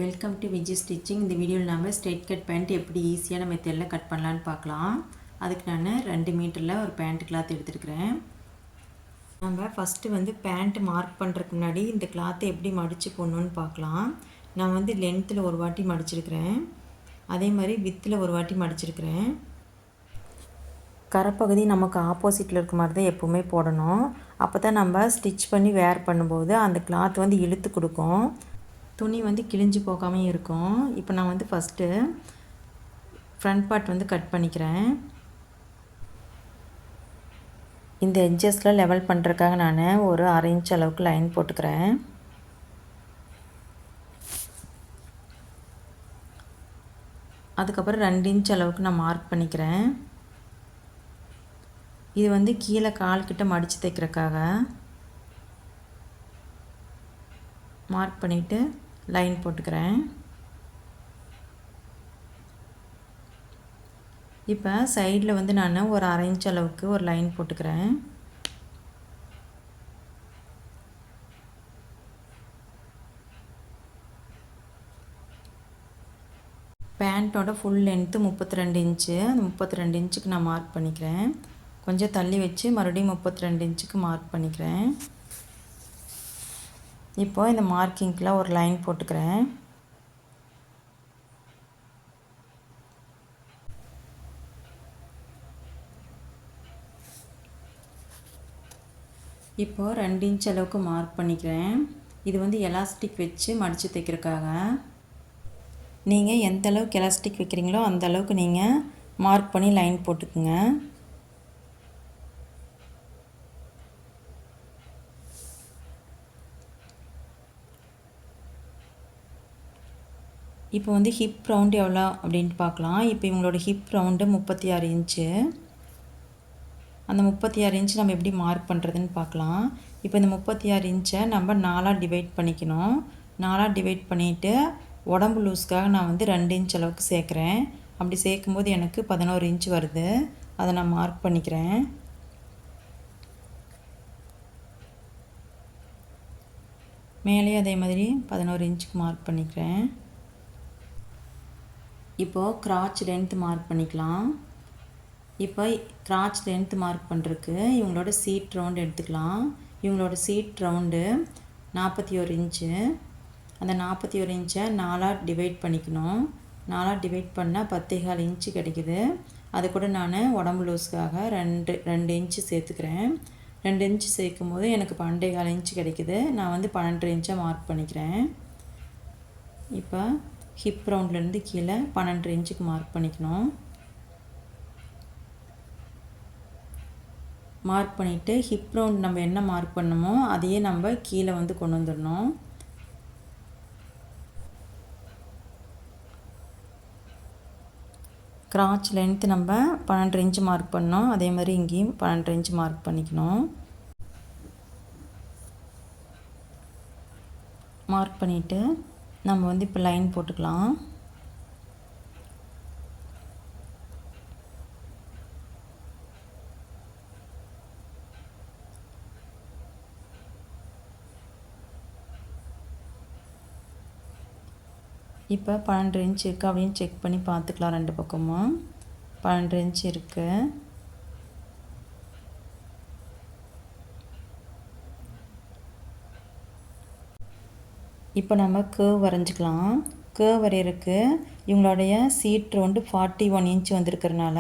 Welcome to Viji stitching. இந்த வீடியோவில் நம்ம ஸ்ட்ரெயிட் கட் பேண்ட் எப்படி ஈஸியான மெத்தடில் கட் பண்ணலான்னு பார்க்கலாம். அதுக்கு நான் 2 மீட்டரில் ஒரு பேண்ட் கிளாத் எடுத்துருக்கிறேன். நம்ம ஃபஸ்ட்டு வந்து பேண்ட் மார்க் பண்ணுறதுக்கு முன்னாடி இந்த கிளாத்தை எப்படி மடித்து போடணுன்னு பார்க்கலாம். நான் வந்து லென்த்தில் ஒரு வாட்டி மடிச்சிருக்கிறேன், அதே மாதிரி வித்தில் ஒரு வாட்டி மடிச்சிருக்கிறேன். கரைப்பகுதி நமக்கு ஆப்போசிட்டில் இருக்க மாதிரி தான் எப்போவுமே போடணும். அப்போ தான் நம்ம ஸ்டிச் பண்ணி வேர் பண்ணும்போது அந்த கிளாத் வந்து இழுத்து கொடுக்கும், துணி வந்து கிழிஞ்சு போகாமல் இருக்கும். இப்போ நான் வந்து ஃபஸ்ட்டு ஃப்ரண்ட் பார்ட் வந்து கட் பண்ணிக்கிறேன். இந்த எட்ஜஸில் லெவல் பண்ணுறதுக்காக நான் ஒரு 1/2 இன்ச் அளவுக்கு லைன் போட்டுக்கிறேன். அதுக்கப்புறம் 2 இன்ச் அளவுக்கு நான் மார்க் பண்ணிக்கிறேன். இது வந்து கீழே கால்கிட்ட மடித்து தைக்கிறதுக்காக மார்க் பண்ணிவிட்டு லைன் போட்டுக்கிறேன். இப்போ சைடில் வந்து நான் ஒரு 1/2 இன்ச் அளவுக்கு ஒரு லைன் போட்டுக்கிறேன். பேண்ட்டோட ஃபுல் லென்த்து 32 இன்ச்சு. அந்த 32 இன்ச்சுக்கு நான் மார்க் பண்ணிக்கிறேன். கொஞ்சம் தள்ளி வச்சு மறுபடியும் 32 இன்ச்சுக்கு மார்க் பண்ணிக்கிறேன். இப்போ இந்த மார்க்கிங்கில் ஒரு லைன் போட்டுக்கிறேன். இப்போது 2 இன்ச் அளவுக்கு மார்க் பண்ணிக்கிறேன். இது வந்து எலாஸ்டிக் வச்சு மடித்து தைக்கிறதுக்காக. நீங்கள் எந்த அளவுக்கு எலாஸ்டிக் வைக்கிறீங்களோ அந்த அளவுக்கு நீங்கள் மார்க் பண்ணி லைன் போட்டுக்குங்க. இப்போ வந்து ஹிப் ரவுண்டு எவ்வளோ அப்படின்ட்டு பார்க்கலாம். இப்போ இவங்களோட ஹிப் ரவுண்டு 36 இன்ச்சு. அந்த 36 இன்ச்சு நம்ம எப்படி மார்க் பண்ணுறதுன்னு பார்க்கலாம். இப்போ இந்த 36 இன்ச்சை நம்ம 4ஆக டிவைட் பண்ணிக்கணும். 4ஆக டிவைட் பண்ணிவிட்டு உடம்பு லூஸ்க்காக நான் வந்து 2 இன்ச் அளவுக்கு சேர்க்குறேன். அப்படி சேர்க்கும்போது எனக்கு 11 இன்ச் வருது. அதை நான் மார்க் பண்ணிக்கிறேன். மேலே அதே மாதிரி 11 இன்ச்சுக்கு மார்க் பண்ணிக்கிறேன். இப்போது கிராச் லென்த் மார்க் பண்ணிக்கலாம். இப்போ கிராச் லென்த் மார்க் பண்ணுறதுக்கு இவங்களோட சீட் ரவுண்டு எடுத்துக்கலாம். இவங்களோட சீட் ரவுண்டு 41 இன்ச்சு. அந்த 41 இன்ச்சை 4ஆக டிவைட் பண்ணிக்கணும். 4ஆக டிவைட் பண்ணால் 10.25 இன்ச்சு கிடைக்குது. அது கூட நான் உடம்பு லூஸ்க்காக 2 இன்ச்சு சேர்த்துக்கிறேன். 2 இன்ச்சு சேர்க்கும் போது எனக்கு 12.25 இன்ச்சு கிடைக்குது. நான் வந்து 12 இன்ச்சை மார்க் பண்ணிக்கிறேன். இப்போ ஹிப் ரவுண்ட்லேருந்து கீழே 12 இன்ச்சுக்கு மார்க் பண்ணிக்கணும். மார்க் பண்ணிவிட்டு ஹிப் ரவுண்ட் நம்ம என்ன மார்க் பண்ணமோ அதையே நம்ம கீழே வந்து கொண்டு வந்துடணும். கிராச் லென்த் நம்ம 12 இன்ச்சு மார்க் பண்ணோம். அதே மாதிரி இங்கேயும் 12 இன்ச்சு மார்க் பண்ணிக்கணும். மார்க் பண்ணிவிட்டு நம்ம வந்து இப்போ லைன் போட்டுக்கலாம். இப்போ 12 இன்ச் இருக்குது அப்படின்னு செக் பண்ணி பார்த்துக்கலாம். 2 பக்கமும் 12 இன்ச் இருக்குது. இப்போ நம்ம கேர்வ் வரைஞ்சிக்கலாம். கேர்வ் வரைகிறதுக்கு இவங்களுடைய சீட் ரவுண்டு 41 இன்ச் வந்திருக்கிறனால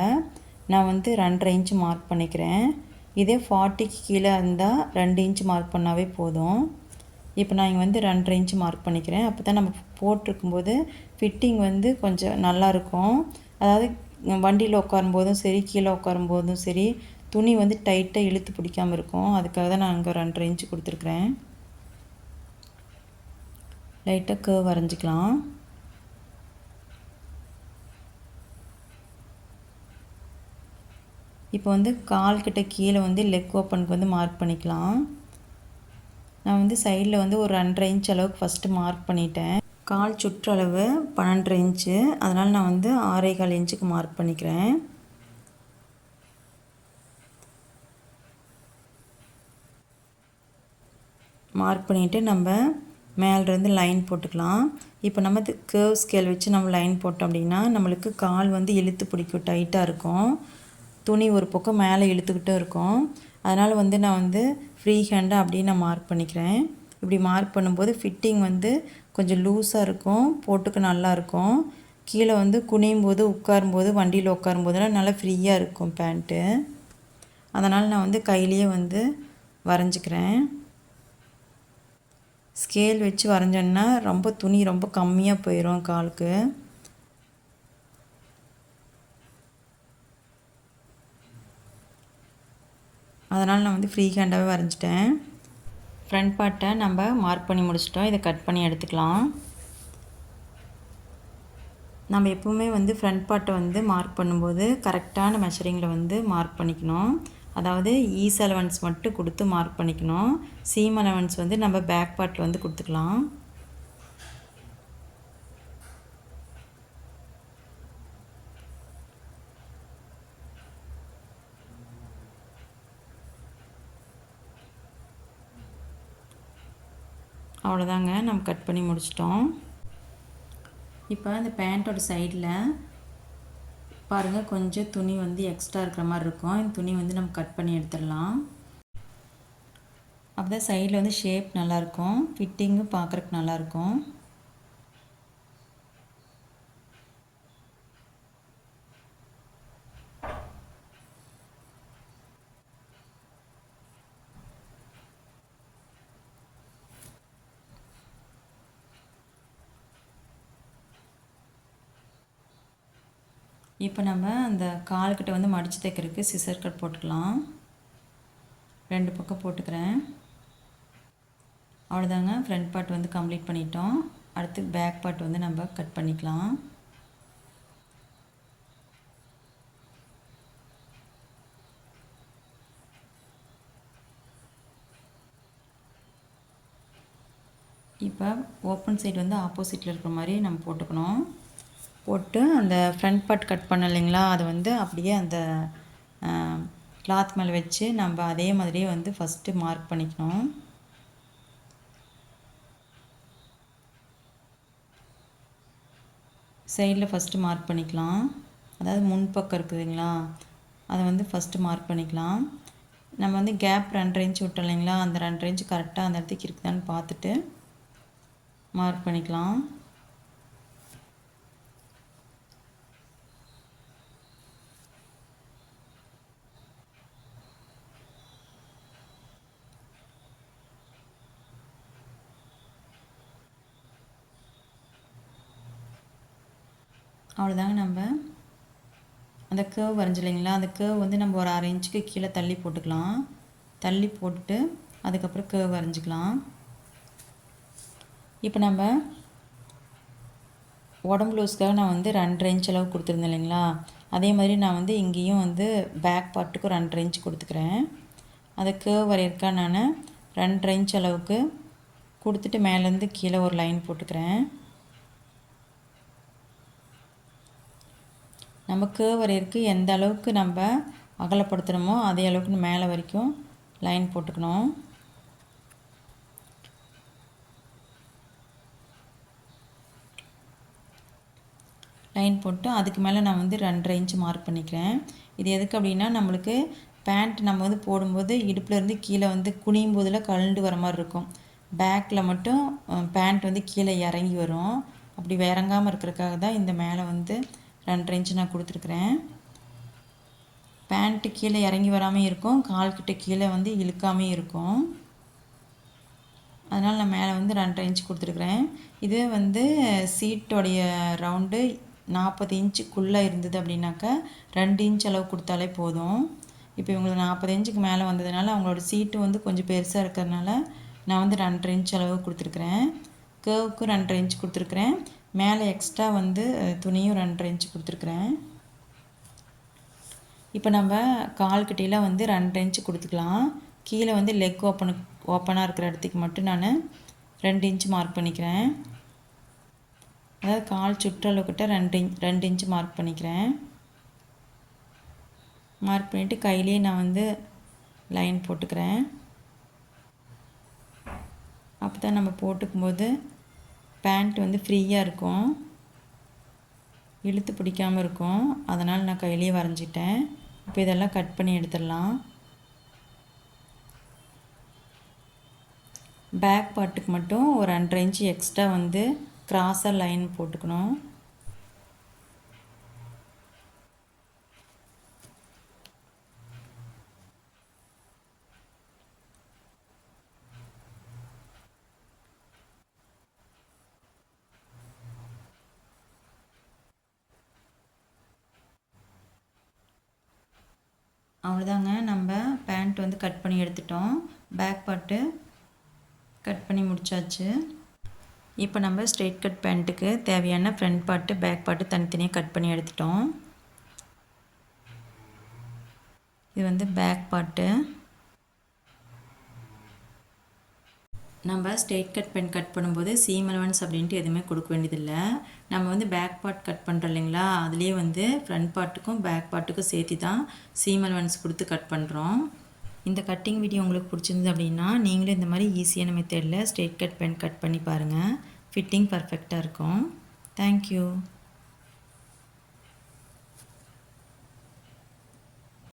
நான் வந்து 2.5 இன்ச் மார்க் பண்ணிக்கிறேன். இதே 40க்கு கீழே இருந்தால் 2 இன்ச் மார்க் பண்ணாவே போதும். இப்போ நான் இங்கே வந்து 2.5 இன்ச் மார்க் பண்ணிக்கிறேன். அப்போ தான் நம்ம போட்டிருக்கும்போது ஃபிட்டிங் வந்து கொஞ்சம் நல்லாயிருக்கும். அதாவது வண்டியில் உட்காரும்போதும் சரி, கீழே உட்காரும்போதும் சரி, துணி வந்து டைட்டாக இழுத்து பிடிக்காமல் இருக்கும். அதுக்காக தான் நான் இங்கே 2.5 இன்ச் கொடுத்துருக்குறேன். லைட்டாக கேர்வ் வரைஞ்சிக்கலாம். இப்போ வந்து கால்கிட்ட கீழே வந்து லெக் ஓப்பனுக்கு வந்து மார்க் பண்ணிக்கலாம். நான் வந்து சைடில் வந்து ஒரு 2.5 இன்ச் அளவுக்கு ஃபஸ்ட்டு மார்க் பண்ணிட்டேன். கால் சுற்றளவு 12 இன்ச்சு. அதனால் நான் வந்து 6.25 இன்ச்சுக்கு மார்க் பண்ணிக்கிறேன். மார்க் பண்ணிவிட்டு நம்ம மேலேருந்து லைன் போட்டுக்கலாம். இப்போ நம்ம கேர்வ் ஸ்கேல் வச்சு நம்ம லைன் போட்டோம் அப்படின்னா நம்மளுக்கு கால் வந்து இழுத்து பிடிக்கும், டைட்டாக இருக்கும். துணி ஒரு பக்கம் மேலே இழுத்துக்கிட்டும் இருக்கும். அதனால் வந்து நான் வந்து ஃப்ரீ ஹேண்டாக அப்படியே நான் மார்க் பண்ணிக்கிறேன். இப்படி மார்க் பண்ணும்போது ஃபிட்டிங் வந்து கொஞ்சம் லூஸாக இருக்கும், போட்டுக்க நல்லாயிருக்கும். கீழே வந்து குனியும் போது உட்காரும்போது வண்டியில் உட்காரும்போதெல்லாம் நல்லா ஃப்ரீயாக இருக்கும் பேண்ட்டு. அதனால் நான் வந்து கையிலேயே வந்து வரைஞ்சிக்கிறேன். ஸ்கேல் வச்சு வரைஞ்சோன்னா ரொம்ப துணி ரொம்ப கம்மியாக போயிடும் காலுக்கு. அதனால் நான் வந்து ஃப்ரீ ஹேண்டாகவே வரைஞ்சிட்டேன். ஃப்ரண்ட் பார்ட்டை நம்ம மார்க் பண்ணி முடிச்சிட்டோம். இதை கட் பண்ணி எடுத்துக்கலாம். நம்ம எப்போவுமே வந்து ஃப்ரண்ட் பார்ட்டை வந்து மார்க் பண்ணும்போது கரெக்டான மெஷரிங்கில் வந்து மார்க் பண்ணிக்கணும். அதாவது ஈஸ் அலவன்ஸ் மட்டும் கொடுத்து மார்க் பண்ணிக்கணும். சீம் அலவன்ஸ் வந்து நம்ம பேக் பார்ட்டில் வந்து கொடுத்துக்கலாம். அவ்வளோதாங்க, நம்ம கட் பண்ணி முடிச்சிட்டோம். இப்போ இந்த பேண்ட்டோட சைடில் பாருங்கள், கொஞ்சம் துணி வந்து எக்ஸ்ட்ரா இருக்கிற மாதிரி இருக்கும். இந்த துணி வந்து நம்ம கட் பண்ணி எடுத்துடலாம். அப்போ தான் சைடில் வந்து ஷேப் நல்லாயிருக்கும், ஃபிட்டிங்கும் பார்க்குறக்கு நல்லாயிருக்கும். இப்போ நம்ம அந்த கால்கிட்ட வந்து மடித்து தைக்கிறதுக்கு சிசர் கட் போட்டுக்கலாம். 2 பக்கம் போட்டுக்கிறேன். அவ்வளோதாங்க, ஃப்ரண்ட் பார்ட் வந்து கம்ப்ளீட் பண்ணிட்டோம். அடுத்து பேக் பார்ட் வந்து நம்ம கட் பண்ணிக்கலாம். இப்போ ஓப்பன் சைடு வந்து ஆப்போசிட்டில் இருக்கிற மாதிரி நம்ம போட்டுக்கணும். போட்டு அந்த ஃப்ரண்ட் பார்ட் கட் பண்ண இல்லைங்களா, அதை வந்து அப்படியே அந்த கிளாத் மேலே வச்சு நம்ம அதே மாதிரியே வந்து ஃபஸ்ட்டு மார்க் பண்ணிக்கணும். சைடில் ஃபஸ்ட்டு மார்க் பண்ணிக்கலாம். அதாவது முன்பக்கம் இருக்குதுங்களா, அதை வந்து ஃபஸ்ட்டு மார்க் பண்ணிக்கலாம். நம்ம வந்து கேப் 2.5 இன்ச் விட்டோம் இல்லைங்களா, அந்த 2.5 இன்ச் கரெக்டாக அந்த இடத்துக்கு இருக்குதான்னு பார்த்துட்டு மார்க் பண்ணிக்கலாம். அவ்வளோதாங்க, நம்ம அந்த கேர்வ் வரைஞ்சில்லைங்களா, அந்த கேர்வ் வந்து நம்ம ஒரு 1/2 இன்ச்சுக்கு கீழே தள்ளி போட்டுக்கலாம். தள்ளி போட்டுட்டு அதுக்கப்புறம் கேர்வ் வரைஞ்சிக்கலாம். இப்போ நம்ம உடம்பு லூஸ்க்காக நான் வந்து 2.5 இன்ச் அளவு கொடுத்துருந்தேன் இல்லைங்களா, அதே மாதிரி நான் வந்து இங்கேயும் வந்து பேக் பார்ட்டுக்கு 2.5 இன்ச் கொடுத்துக்கிறேன். அதை கேர்வ் வரையறக்கா நான் 2.5 இன்ச் அளவுக்கு கொடுத்துட்டு மேலேருந்து கீழே ஒரு லைன் போட்டுக்கிறேன். நம்ம கேர்வ் வரையறக்கு எந்த அளவுக்கு நம்ம அகலப்படுத்துகிறோமோ அதே அளவுக்கு மேலே வரைக்கும் லைன் போட்டுக்கணும். லைன் போட்டு அதுக்கு மேலே நான் வந்து 2.5 இன்ச் மார்க் பண்ணிக்கிறேன். இது எதுக்கு அப்படின்னா, நம்மளுக்கு பேண்ட் நம்ம வந்து போடும்போது இடுப்புலேருந்து கீழே வந்து குனியும் போதில் கழண்டு வர மாதிரி இருக்கும். பேக்கில் மட்டும் பேண்ட் வந்து கீழே இறங்கி வரும். அப்படி இறங்காமல் இருக்கிறதுக்காக தான் இந்த மேலே வந்து 2.5 இன்ச் நான் கொடுத்துருக்குறேன். பேண்ட்டு கீழே இறங்கி வராமல் இருக்கும், கால்கிட்ட கீழே வந்து இழுக்காமே இருக்கும். அதனால் நான் மேலே வந்து 2.5 இன்ச் கொடுத்துருக்குறேன். இதுவே வந்து சீட்டோடைய ரவுண்டு 40 இன்ச்சுக்குள்ளே இருந்தது அப்படின்னாக்கா 2 இன்ச் அளவு கொடுத்தாலே போதும். இப்போ இவங்களுக்கு 40 இன்ச்சுக்கு மேலே வந்ததுனால அவங்களோட சீட்டு வந்து கொஞ்சம் பெருசாக இருக்கிறதுனால நான் வந்து 2.5 இன்ச் அளவு கொடுத்துருக்குறேன். கேர்வுக்கு 2.5 இன்ச் கொடுத்துருக்குறேன். மேலே எக்ஸ்ட்ரா வந்து துணியும் 2.5 இன்ச் கொடுத்துருக்குறேன். இப்போ நம்ம கால்கிட்டையில் வந்து 2.5 இன்ச் கொடுத்துக்கலாம். கீழே வந்து லெக் ஓப்பனாக இருக்கிற இடத்துக்கு மட்டும் நான் 2 இன்ச் மார்க் பண்ணிக்கிறேன். அதாவது கால் சுற்றளவுக்கிட்ட 2 இன்ச் மார்க் பண்ணிக்கிறேன். மார்க் பண்ணிவிட்டு கையிலேயே நான் வந்து லைன் போட்டுக்கிறேன். அப்போ தான் நம்ம போட்டுக்கும்போது பேண்ட் வந்து ஃப்ரீயாக இருக்கும், இழுத்து பிடிக்காமல் இருக்கும். அதனால் நான் கையிலேயே வரைஞ்சிட்டேன். இப்போ இதெல்லாம் கட் பண்ணி எடுத்துடலாம். பேக் பார்ட்டுக்கு மட்டும் ஒரு 1.5 இன்ச்சு எக்ஸ்ட்ரா வந்து கிராஸாக லைன் போட்டுக்கணும். அவ்வளோதாங்க, நம்ம பேண்ட் வந்து கட் பண்ணி எடுத்துட்டோம். பேக் பார்ட்டு கட் பண்ணி முடிச்சாச்சு. இப்போ நம்ம ஸ்ட்ரெயிட் கட் பேண்ட்டுக்கு தேவையான ஃப்ரண்ட் பார்ட்டு பேக் பார்ட்டு தனித்தனியாக கட் பண்ணி எடுத்துட்டோம். இது வந்து பேக் பார்ட்டு. நம்ம ஸ்ட்ரெயிட் கட் பேண்ட் கட் பண்ணும்போது சீம் அலவன்ஸ் அப்படின்ட்டு எதுவுமே கொடுக்க வேண்டியதில்லை. நம்ம வந்து பேக் பார்ட் கட் பண்ணுறோம் இல்லைங்களா, அதுலேயே வந்து ஃப்ரண்ட் பார்ட்டுக்கும் பேக் பார்ட்டுக்கும் சேர்த்து தான் சீம் அலவன்ஸ் கொடுத்து கட் பண்ணுறோம். இந்த கட்டிங் வீடியோ உங்களுக்கு பிடிச்சிருந்தது அப்படின்னா நீங்களும் இந்த மாதிரி ஈஸியான மெத்தடில் ஸ்ட்ரெயிட் கட் பேண்ட் கட் பண்ணி பாருங்கள். ஃபிட்டிங் பர்ஃபெக்டாக இருக்கும். தேங்க்யூ.